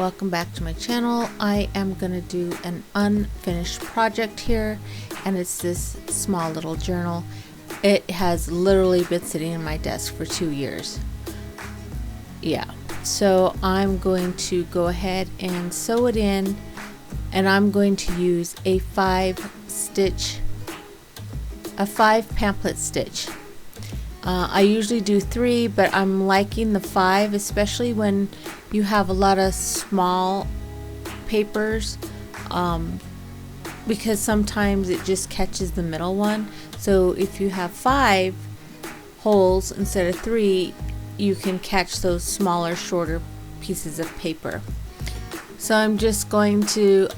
welcome back to my channel. I am gonna do an unfinished project here, and it's this small little journal. It has literally been sitting in my desk for 2 years. Yeah, so I'm going to go ahead and sew it in, and I'm going to use a 5 pamphlet stitch. I usually do 3, but I'm liking the 5, especially when you have a lot of small papers, because sometimes it just catches the middle one. So if you have 5 holes instead of 3, you can catch those smaller, shorter pieces of paper. So I'm just going to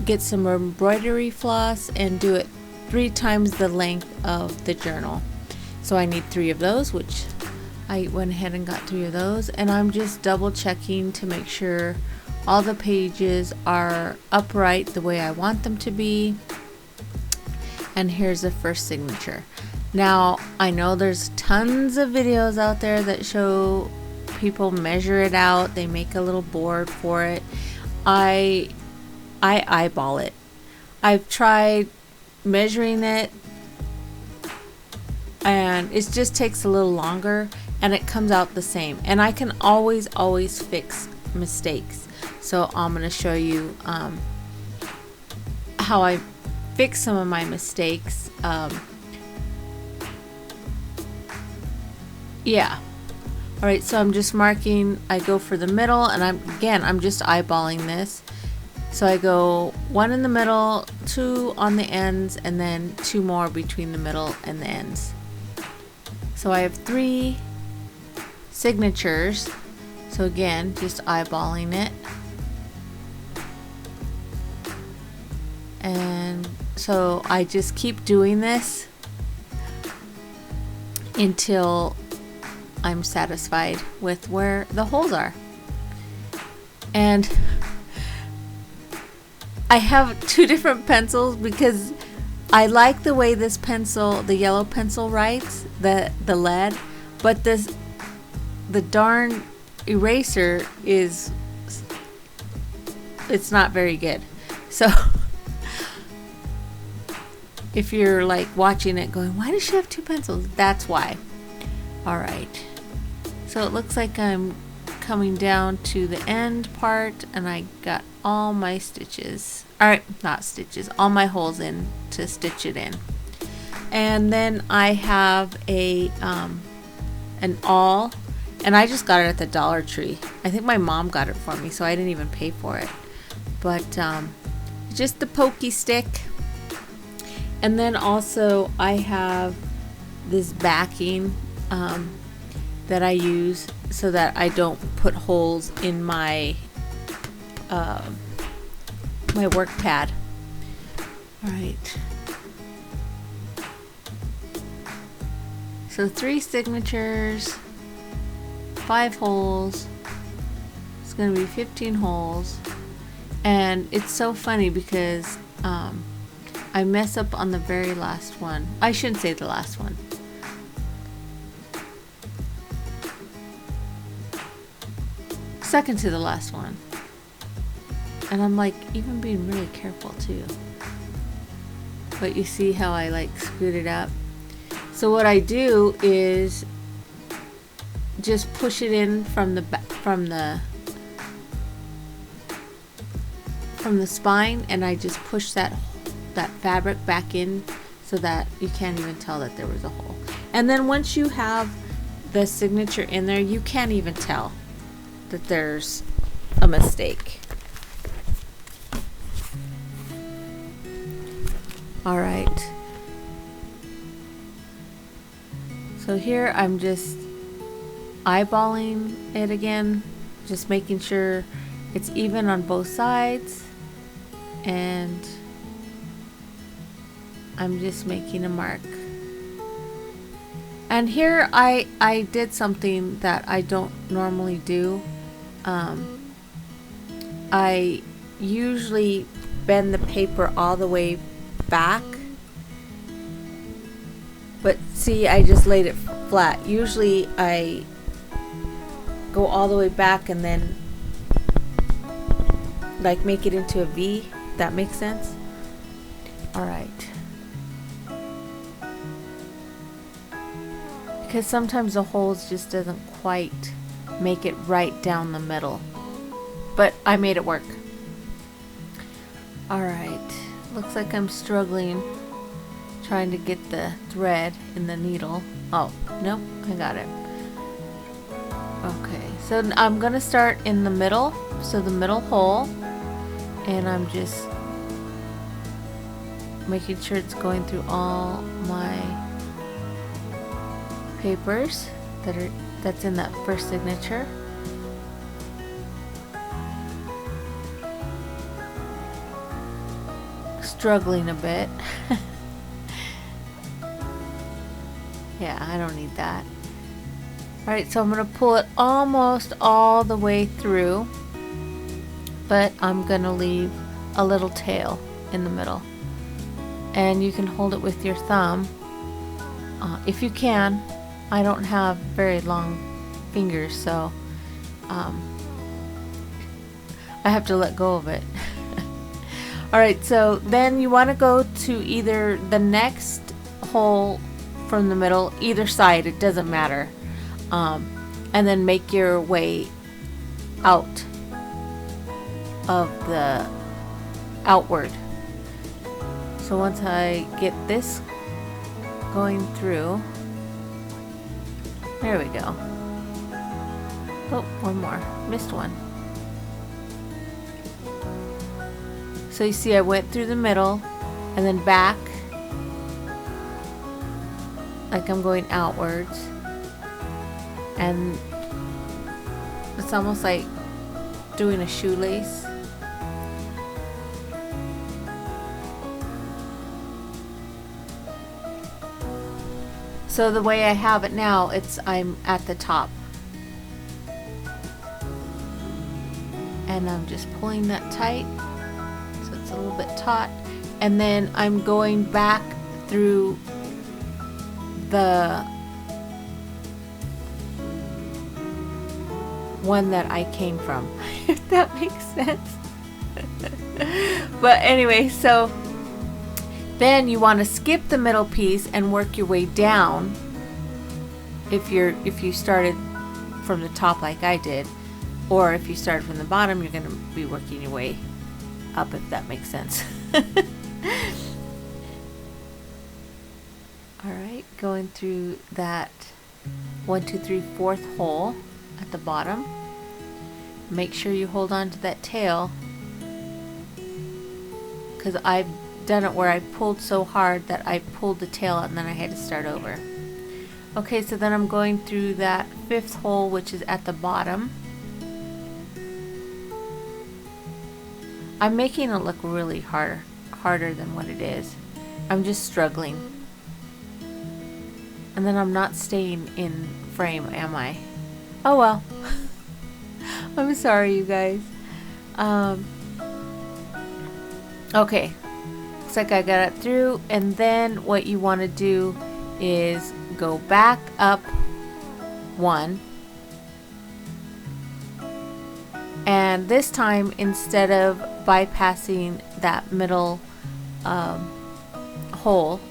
get some embroidery floss and do it 3 times the length of the journal. So I need 3 of those, which I went ahead and got 3 of those, and I'm just double checking to make sure all the pages are upright the way I want them to be. And here's the first signature. Now I know there's tons of videos out there that show people measure it out. They make a little board for it. I eyeball it. I've tried measuring it, and it just takes a little longer, and it comes out the same, and I can always fix mistakes. So I'm going to show you how I fix some of my mistakes. Yeah, alright, so I'm just marking. I go for the middle, and I'm just eyeballing this. So I go 1 in the middle, 2 on the ends, and then 2 more between the middle and the ends. So I have 3 signatures. So again, just eyeballing it. And so I just keep doing this until I'm satisfied with where the holes are. And I have 2 different pencils because I like the way this pencil, the yellow pencil, writes, the lead, but the darn eraser it's not very good. So if you're like watching it going, why does she have 2 pencils? That's why. Alright, so it looks like I'm coming down to the end part, and I got all my stitches, alright, not stitches, all my holes in to stitch it in. And then I have an awl, and I just got it at the Dollar Tree. I think my mom got it for me, so I didn't even pay for it. But just the pokey stick. And then also I have this backing that I use so that I don't put holes in my my work pad. All right. So 3 signatures, 5 holes. It's going to be 15 holes. And it's so funny because I mess up on the very last one. I shouldn't say the last one. Second to the last one. And I'm like even being really careful too. But you see how I like screwed it up? So what I do is just push it in from the spine, and I just push that fabric back in so that you can't even tell that there was a hole. And then once you have the signature in there, you can't even tell that there's a mistake. All right. So here I'm just eyeballing it again, just making sure it's even on both sides, and I'm just making a mark. And here I did something that I don't normally do. I usually bend the paper all the way back, but see, I just laid it flat. Usually I go all the way back and then like make it into a V. That makes sense. All right. Because sometimes the holes just doesn't quite make it right down the middle. But I made it work. Alright. Looks like I'm struggling trying to get the thread in the needle. Oh, nope, I got it. Okay, so I'm going to start in the middle. So the middle hole. And I'm just making sure it's going through all my papers that's in that first signature. Struggling a bit. Yeah, I don't need that. Alright, so I'm going to pull it almost all the way through, but I'm going to leave a little tail in the middle. And you can hold it with your thumb if you can. I don't have very long fingers, so I have to let go of it. Alright, so then you want to go to either the next hole from the middle, either side, it doesn't matter, and then make your way out of the outward. So once I get this going through, there we go. Oh, one more. Missed one. So you see I went through the middle and then back, like I'm going outwards, and it's almost like doing a shoelace. So the way I have it now, I'm at the top. And I'm just pulling that tight so it's a little bit taut. And then I'm going back through the one that I came from, if that makes sense. But anyway, so then you want to skip the middle piece and work your way down. If you started from the top like I did, or if you started from the bottom, you're going to be working your way up, if that makes sense. Alright, going through that 1, 2, 3, 4th hole at the bottom. Make sure you hold on to that tail, because I've done it where I pulled so hard that I pulled the tail out and then I had to start over. Okay, so then I'm going through that 5th hole, which is at the bottom. I'm making it look really harder than what it is. I'm just struggling. And then I'm not staying in frame, am I? Oh well. I'm sorry, you guys. Okay. Looks like I got it through, and then what you want to do is go back up 1, and this time, instead of bypassing that middle hole,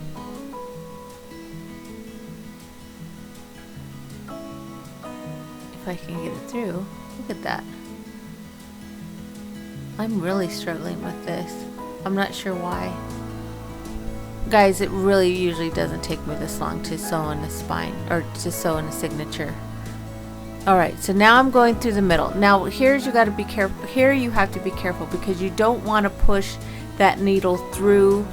if I can get it through, look at that. I'm really struggling with this. I'm not sure why. Guys, it really usually doesn't take me this long to sew in a spine, or to sew in a signature. Alright, so now I'm going through the middle. Now here's, you got to be careful. Here you have to be careful because you don't want to push that needle through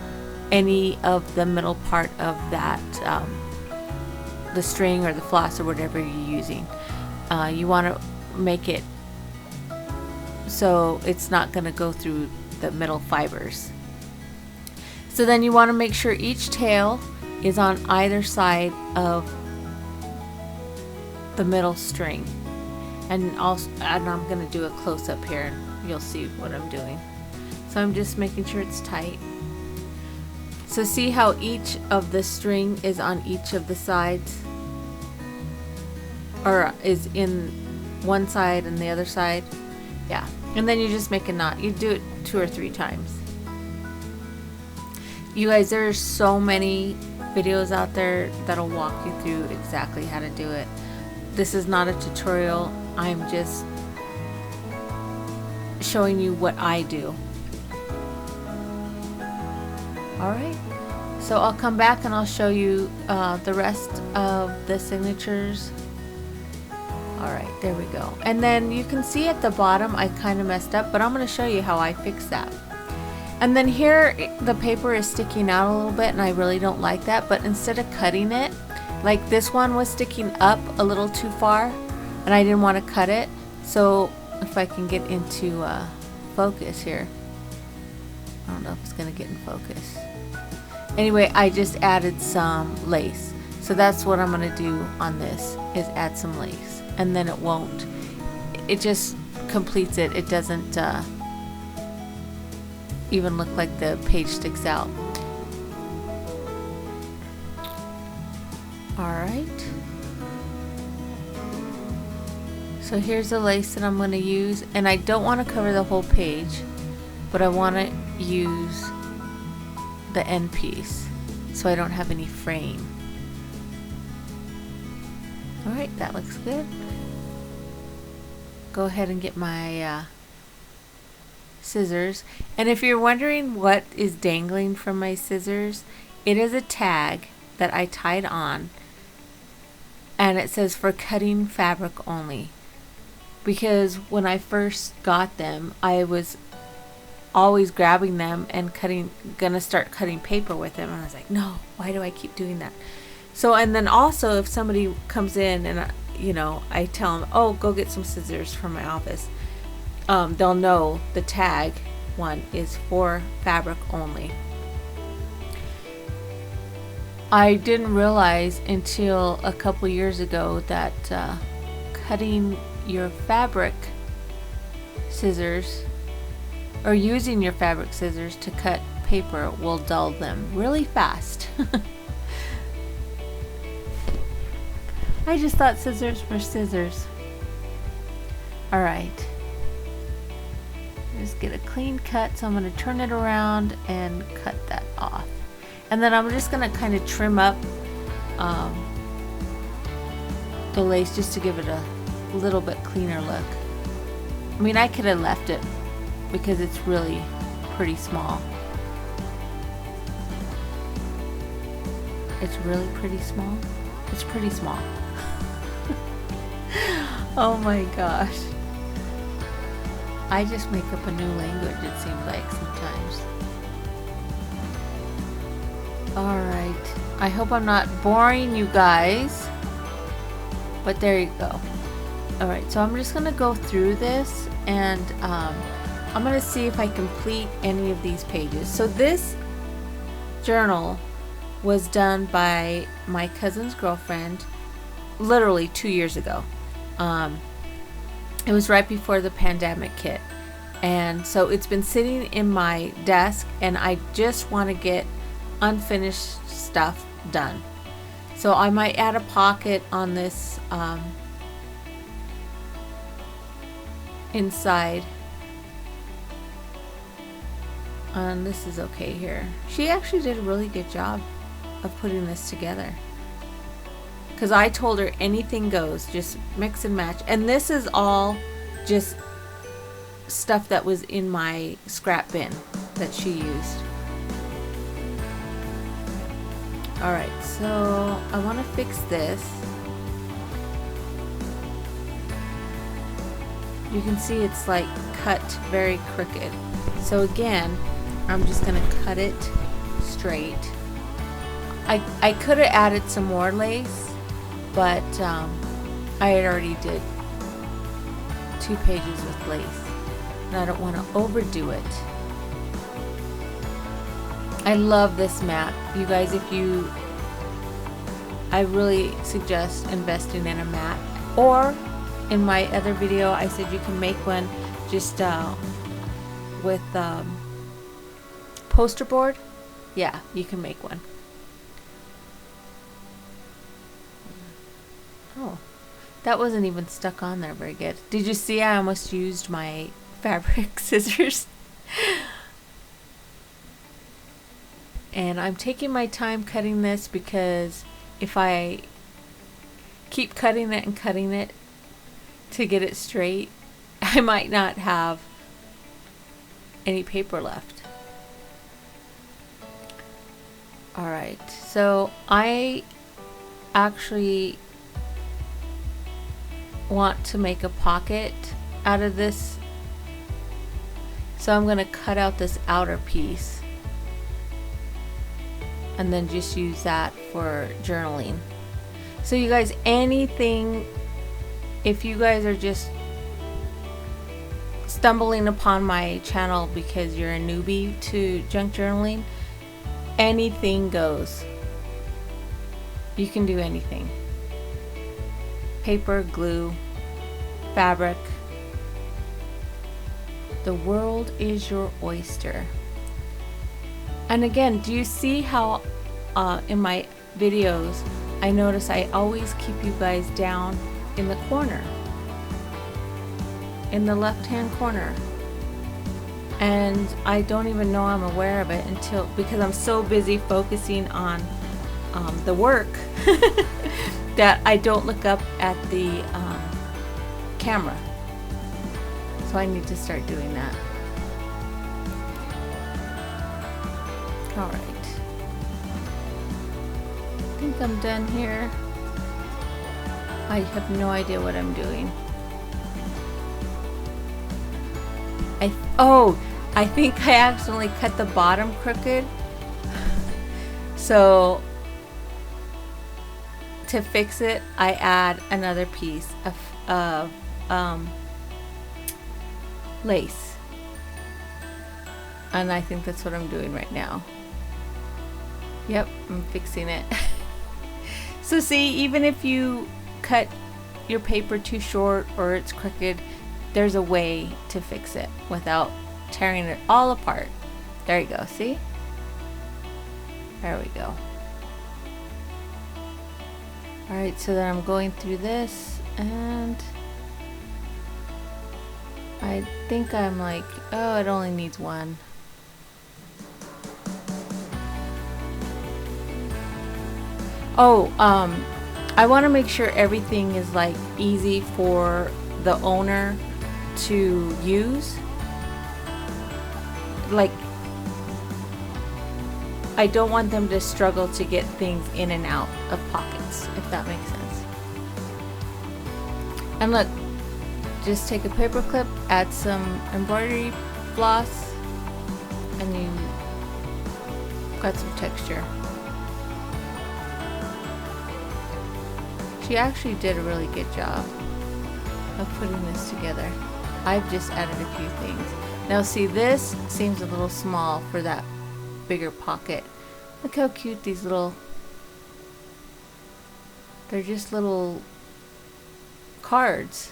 any of the middle part of that, the string or the floss or whatever you're using. You want to make it so it's not going to go through the middle fibers. So then you want to make sure each tail is on either side of the middle string, and I'm going to do a close-up here and you'll see what I'm doing. So I'm just making sure it's tight. So see how each of the string is on each of the sides, or is in one side and the other side? Yeah, And then you just make a knot. You do it 2 or 3 times. You guys, there's so many videos out there that'll walk you through exactly how to do it. This is not a tutorial. I'm just showing you what I do. Alright, so I'll come back and I'll show you the rest of the signatures. Alright, there we go. And then you can see at the bottom I kind of messed up, but I'm going to show you how I fixed that. And then here the paper is sticking out a little bit and I really don't like that, but instead of cutting it, like this one was sticking up a little too far and I didn't want to cut it. So if I can get into focus here. I don't know if it's going to get in focus. Anyway, I just added some lace. So that's what I'm going to do on this, is add some lace. And then it won't, it just completes it. It doesn't even look like the page sticks out. Alright. So here's the lace that I'm going to use. And I don't want to cover the whole page, but I want to use the end piece so I don't have any fraying. Alright, that looks good. Go ahead and get my scissors. And if you're wondering what is dangling from my scissors, it is a tag that I tied on, and it says for cutting fabric only. Because when I first got them, I was always grabbing them and gonna start cutting paper with them, and I was like, no, why do I keep doing that? So, and then also if somebody comes in and you know, I tell them, oh, go get some scissors from my office, they'll know the tag one is for fabric only. I didn't realize until a couple years ago that cutting your fabric scissors, or using your fabric scissors to cut paper, will dull them really fast. I just thought scissors were scissors. Alright. Just get a clean cut, so I'm going to turn it around and cut that off. And then I'm just going to kind of trim up the lace just to give it a little bit cleaner look. I mean, I could have left it because it's really pretty small. It's really pretty small? It's pretty small. Oh my gosh. I just make up a new language, it seems like, sometimes. Alright. I hope I'm not boring you guys. But there you go. Alright, so I'm just going to go through this, and I'm going to see if I complete any of these pages. So this journal was done by my cousin's girlfriend literally 2 years ago. It was right before the pandemic hit, and so it's been sitting in my desk, and I just want to get unfinished stuff done. So I might add a pocket on this inside, and this is okay here. She actually did a really good job of putting this together, because I told her anything goes, just mix and match. And this is all just stuff that was in my scrap bin that she used. Alright, so I want to fix this. You can see it's like cut very crooked. So again, I'm just going to cut it straight. I could have added some more lace, but I had already did 2 pages with lace, and I don't want to overdo it. I love this mat. You guys, I really suggest investing in a mat. Or in my other video, I said you can make one just with poster board. Yeah, you can make one. Oh, that wasn't even stuck on there very good. Did you see I almost used my fabric scissors. And I'm taking my time cutting this because if I keep cutting it and cutting it to get it straight, I might not have any paper left. Alright, so I actually want to make a pocket out of this, so I'm going to cut out this outer piece and then just use that for journaling. So you guys, anything, if you guys are just stumbling upon my channel because you're a newbie to junk journaling, anything goes. You can do anything. Paper, glue, fabric. The world is your oyster. And again, do you see how in my videos I notice I always keep you guys down in the corner, in the left hand corner, and I don't even know I'm aware of it because I'm so busy focusing on the work that I don't look up at the camera. So I need to start doing that. Alright. I think I'm done here. I have no idea what I'm doing. I think I accidentally cut the bottom crooked. So to fix it, I add another piece of lace. And I think that's what I'm doing right now. Yep, I'm fixing it. So see, even if you cut your paper too short or it's crooked, there's a way to fix it without tearing it all apart. There you go, see? There we go. Alright, so then I'm going through this and I think I'm like, oh, it only needs one. Oh, I want to make sure everything is like easy for the owner to use. Like, I don't want them to struggle to get things in and out of pockets, if that makes sense. And look, just take a paper clip, add some embroidery floss, and you got some texture. She actually did a really good job of putting this together. I've just added a few things. Now see, this seems a little small for that bigger pocket. Look how cute these little, they're just little cards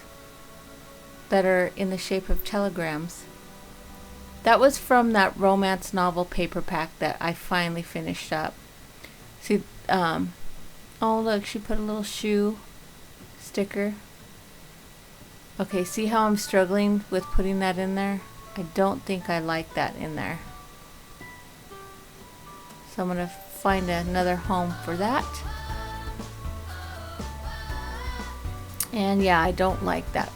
that are in the shape of telegrams. That was from that romance novel paper pack that I finally finished up. See, oh look, she put a little shoe sticker. Okay, see how I'm struggling with putting that in there? I don't think I like that in there. So I'm gonna find another home for that. And yeah, I don't like that.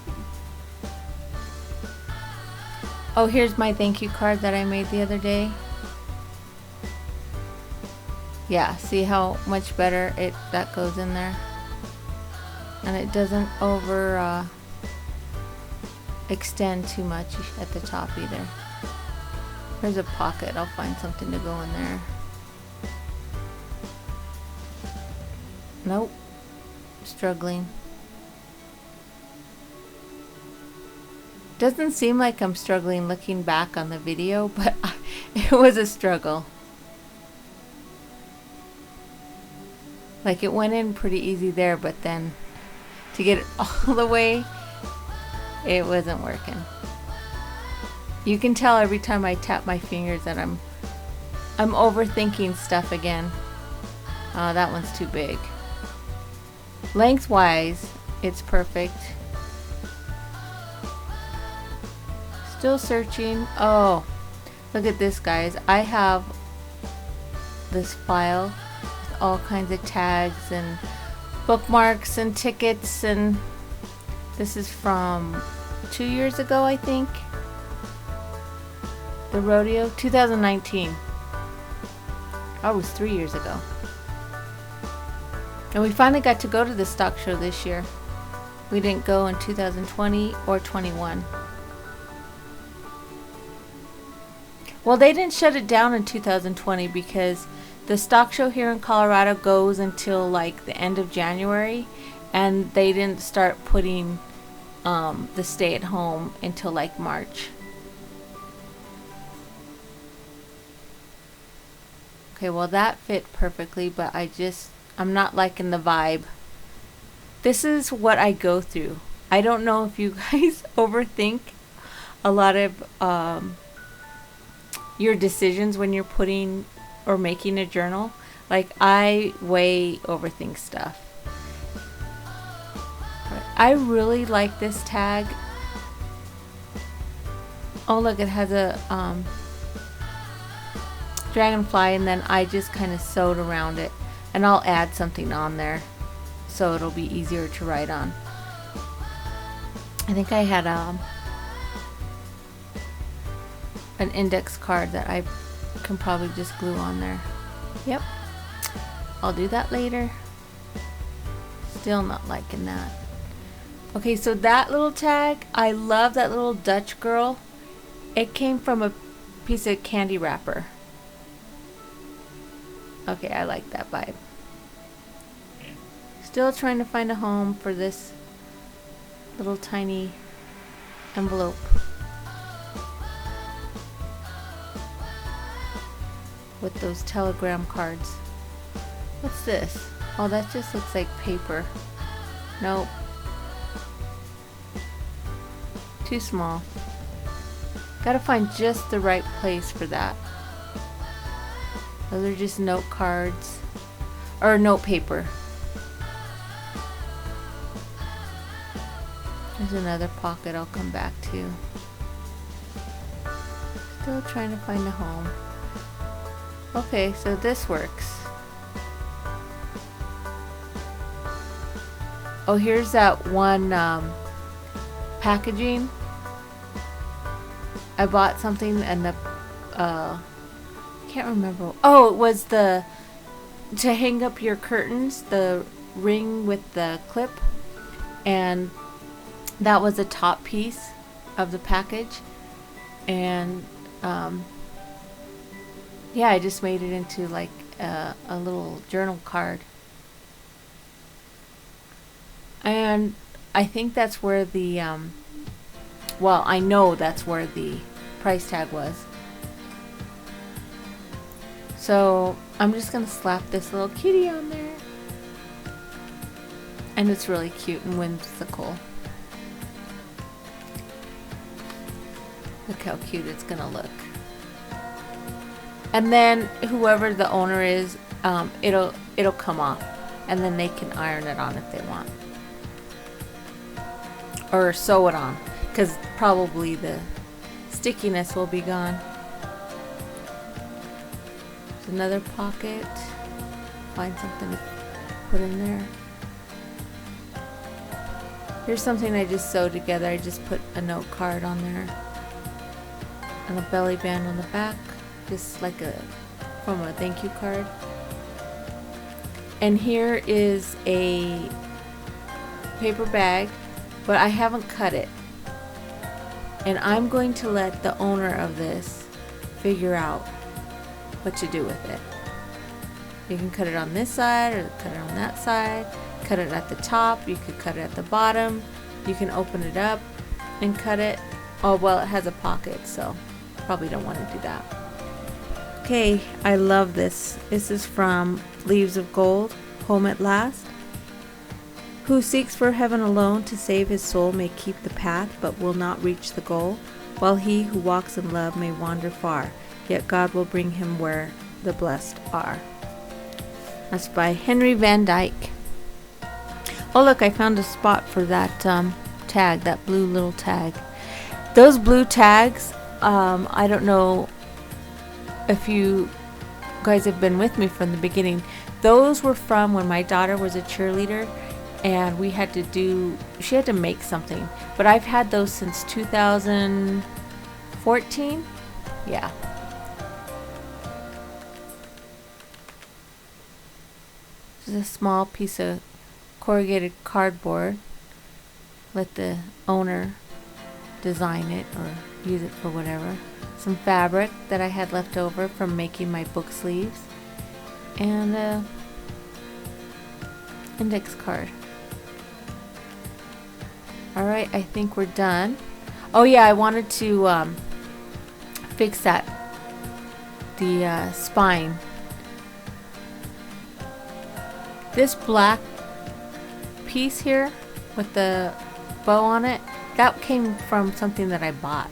Oh, here's my thank you card that I made the other day. Yeah, see how much better that goes in there? And it doesn't over extend too much at the top either. There's a pocket, I'll find something to go in there. Nope, struggling. Doesn't seem like I'm struggling looking back on the video, but it was a struggle. Like, it went in pretty easy there, but then to get it all the way, it wasn't working. You can tell every time I tap my fingers that I'm overthinking stuff again. Oh, that one's too big. Lengthwise, it's perfect. Still searching. Oh, look at this, guys. I have this file with all kinds of tags and bookmarks and tickets, and this is from 2 years ago, I think. The rodeo, 2019. Oh, it was 3 years ago. And we finally got to go to the stock show this year. We didn't go in 2020 or 21. Well, they didn't shut it down in 2020 because the stock show here in Colorado goes until like the end of January, and they didn't start putting the stay at home until like March. Okay, well that fit perfectly, but I'm not liking the vibe. This is what I go through. I don't know if you guys overthink a lot of your decisions when you're putting or making a journal. Like, I way overthink stuff. I really like this tag. Oh look, it has a dragonfly, and then I just kind of sewed around it, and I'll add something on there so it'll be easier to write on. I think I had an index card that I can probably just glue on there. Yep, I'll do that later. Still not liking that. Okay, so that little tag, I love that little Dutch girl. It came from a piece of candy wrapper. Okay, I like that vibe. Still trying to find a home for this little tiny envelope. With those telegram cards. What's this? Oh, that just looks like paper. Nope. Too small. Gotta find just the right place for that. Those are just note cards. Or note paper. There's another pocket I'll come back to. Still trying to find a home. Okay, so this works. Oh, here's that one packaging. I bought something and the can't remember. Oh, it was the to hang up your curtains, the ring with the clip, and that was the top piece of the package. And yeah, I just made it into like a little journal card. And I think that's where the well, I know that's where the price tag was. So I'm just gonna slap this little kitty on there. And it's really cute and whimsical. Look how cute it's gonna look. And then whoever the owner is, it'll come off, and then they can iron it on if they want, or sew it on, because probably the stickiness will be gone. There's another pocket. Find something to put in there. Here's something I just sewed together. I just put a note card on there and a belly band on the back, just like from a thank you card. And here is a paper bag, but I haven't cut it, and I'm going to let the owner of this figure out what to do with it. You can cut it on this side or cut it on that side, cut it at the top, you could cut it at the bottom, you can open it up and cut it. Oh well, it has a pocket, so probably don't want to do that. Okay, I love this. This is from Leaves of Gold, Home at Last. Who seeks for heaven alone to save his soul may keep the path but will not reach the goal, while he who walks in love may wander far, yet God will bring him where the blessed are. That's by Henry Van Dyke. Oh look, I found a spot for that tag, that blue little tag. Those blue tags, I don't know if you guys have been with me from the beginning. Those were from when my daughter was a cheerleader, and she had to make something. But I've had those since 2014. Yeah. This is a small piece of corrugated cardboard. Let the owner design it or use it for whatever. Some fabric that I had left over from making my book sleeves, and a index card. Alright, I think we're done. Oh yeah, I wanted to fix the spine. This black piece here with the bow on it, that came from something that I bought.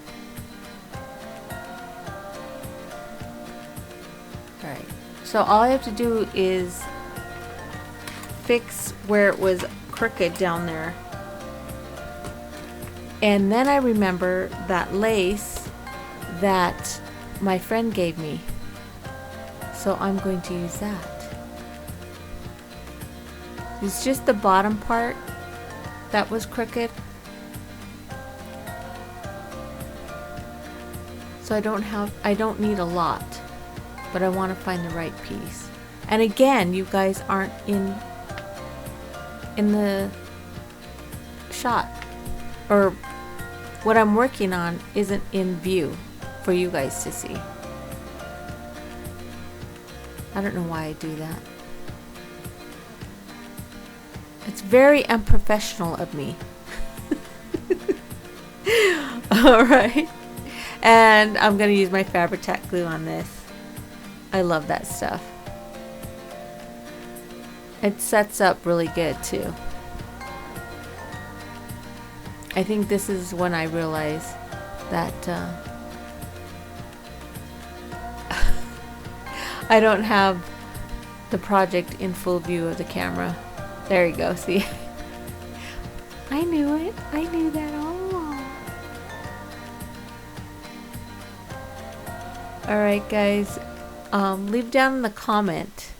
Alright, so all I have to do is fix where it was crooked down there. And then I remember that lace that my friend gave me. So I'm going to use that. It's just the bottom part that was crooked. So I don't need a lot, but I want to find the right piece. And again, you guys aren't in the shot, or what I'm working on isn't in view for you guys to see. I don't know why I do that. It's very unprofessional of me. Alright. And I'm going to use my Fabri-Tac glue on this. I love that stuff. It sets up really good too. I think this is when I realized that I don't have the project in full view of the camera. There you go, see? I knew it. I knew that all along. Alright guys, leave down in the comment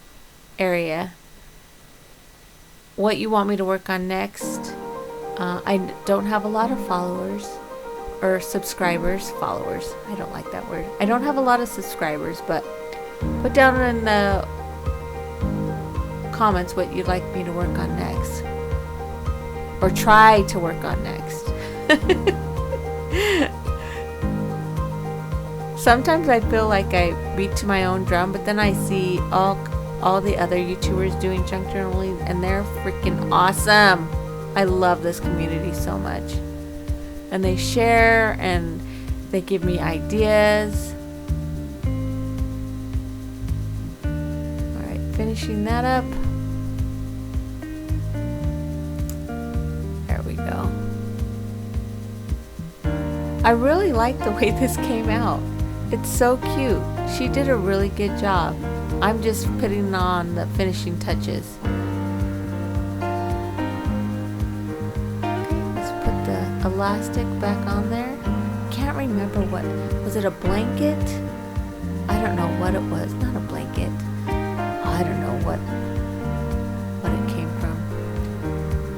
area what you want me to work on next. I don't have a lot of followers or subscribers. Followers, I don't like that word. I don't have a lot of subscribers, but put down in the comments what you'd like me to work on next, or try to work on next. Sometimes I feel like I beat to my own drum, but then I see all the other YouTubers doing junk journaling, and they're freaking awesome. I love this community so much, and they share and they give me ideas. Alright, finishing that up. There we go. I really like the way this came out. It's so cute. She did a really good job. I'm just putting on the finishing touches. Let's put the elastic back on there. Can't remember what was it, a blanket? I don't know what it was. Not a blanket. I don't know what it came from.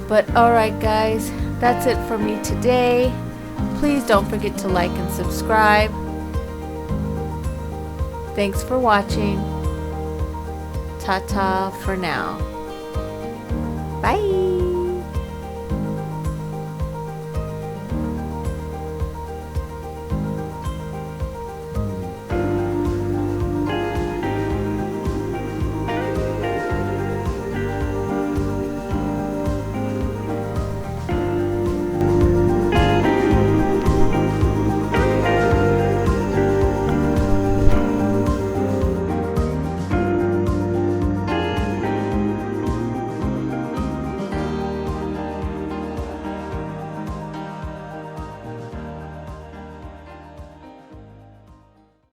But alright guys, that's it for me today. Please don't forget to like and subscribe. Thanks for watching. Ta-ta for now.